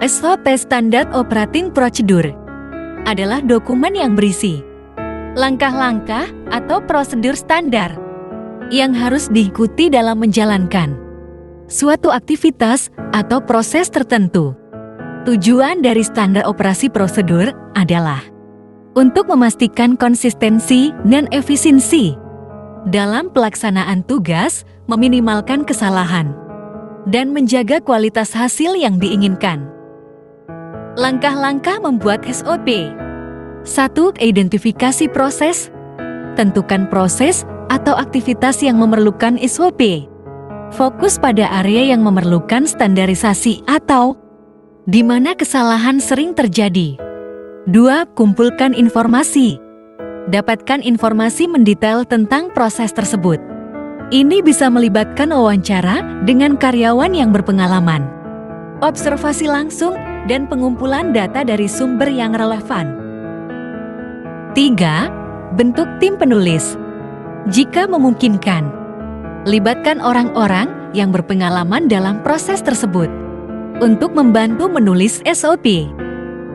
SOP Standard Operating Procedure adalah dokumen yang berisi langkah-langkah atau prosedur standar yang harus diikuti dalam menjalankan suatu aktivitas atau proses tertentu. Tujuan dari standar operasi prosedur adalah untuk memastikan konsistensi dan efisiensi dalam pelaksanaan tugas, meminimalkan kesalahan, dan menjaga kualitas hasil yang diinginkan. Langkah-langkah membuat SOP. 1. Identifikasi proses. Tentukan proses atau aktivitas yang memerlukan SOP. Fokus pada area yang memerlukan standarisasi atau di mana kesalahan sering terjadi. 2. Kumpulkan informasi. Dapatkan informasi mendetail tentang proses tersebut. Ini bisa melibatkan wawancara dengan karyawan yang berpengalaman, observasi langsung, dan pengumpulan data dari sumber yang relevan. 3. Bentuk tim penulis. Jika memungkinkan, libatkan orang-orang yang berpengalaman dalam proses tersebut untuk membantu menulis SOP.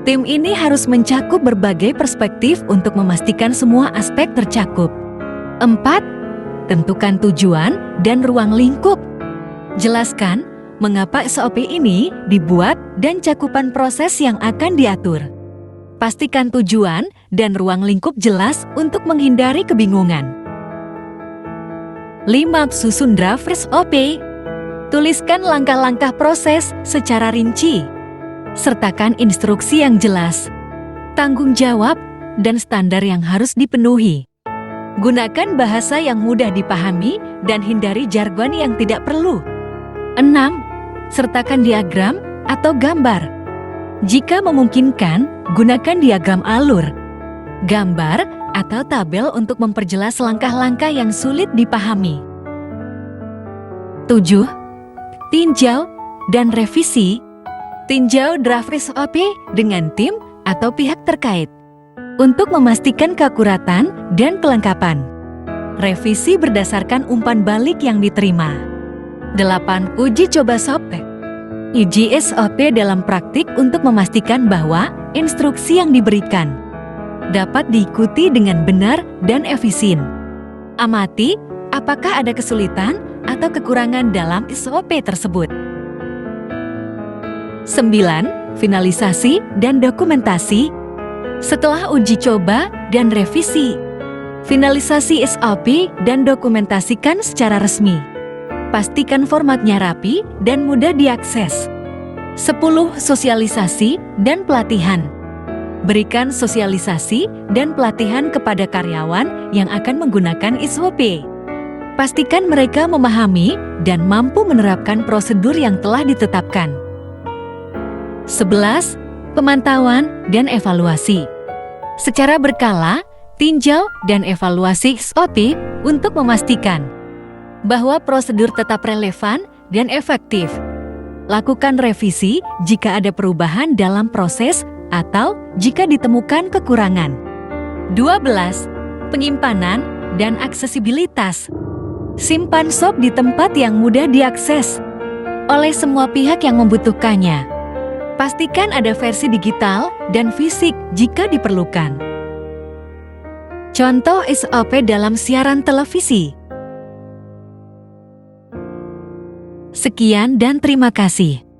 Tim ini harus mencakup berbagai perspektif untuk memastikan semua aspek tercakup. 4. Tentukan tujuan dan ruang lingkup. Jelaskan mengapa SOP ini dibuat dan cakupan proses yang akan diatur. Pastikan tujuan dan ruang lingkup jelas untuk menghindari kebingungan. 5. Susun draft SOP. Tuliskan langkah-langkah proses secara rinci. Sertakan instruksi yang jelas, tanggung jawab, dan standar yang harus dipenuhi. Gunakan bahasa yang mudah dipahami dan hindari jargon yang tidak perlu. 6. Sertakan diagram atau gambar. Jika memungkinkan, gunakan diagram alur, gambar, atau tabel untuk memperjelas langkah-langkah yang sulit dipahami. 7. Tinjau dan revisi. Tinjau draft SOP dengan tim atau pihak terkait untuk memastikan keakuratan dan kelengkapan. Revisi berdasarkan umpan balik yang diterima. 8. Uji coba SOP. Uji SOP dalam praktik untuk memastikan bahwa instruksi yang diberikan dapat diikuti dengan benar dan efisien. Amati apakah ada kesulitan atau kekurangan dalam SOP tersebut. 9. Finalisasi dan dokumentasi. Setelah uji coba dan revisi, finalisasi SOP dan dokumentasikan secara resmi. Pastikan formatnya rapi dan mudah diakses. 10. Sosialisasi dan pelatihan. Berikan sosialisasi dan pelatihan kepada karyawan yang akan menggunakan SOP. Pastikan mereka memahami dan mampu menerapkan prosedur yang telah ditetapkan. 11. Pemantauan dan evaluasi. Secara berkala, tinjau dan evaluasi SOP untuk memastikan bahwa prosedur tetap relevan dan efektif. Lakukan revisi jika ada perubahan dalam proses atau jika ditemukan kekurangan. 12. Penyimpanan dan aksesibilitas. Simpan SOP di tempat yang mudah diakses oleh semua pihak yang membutuhkannya. Pastikan ada versi digital dan fisik jika diperlukan. Contoh SOP dalam siaran televisi. Sekian dan terima kasih.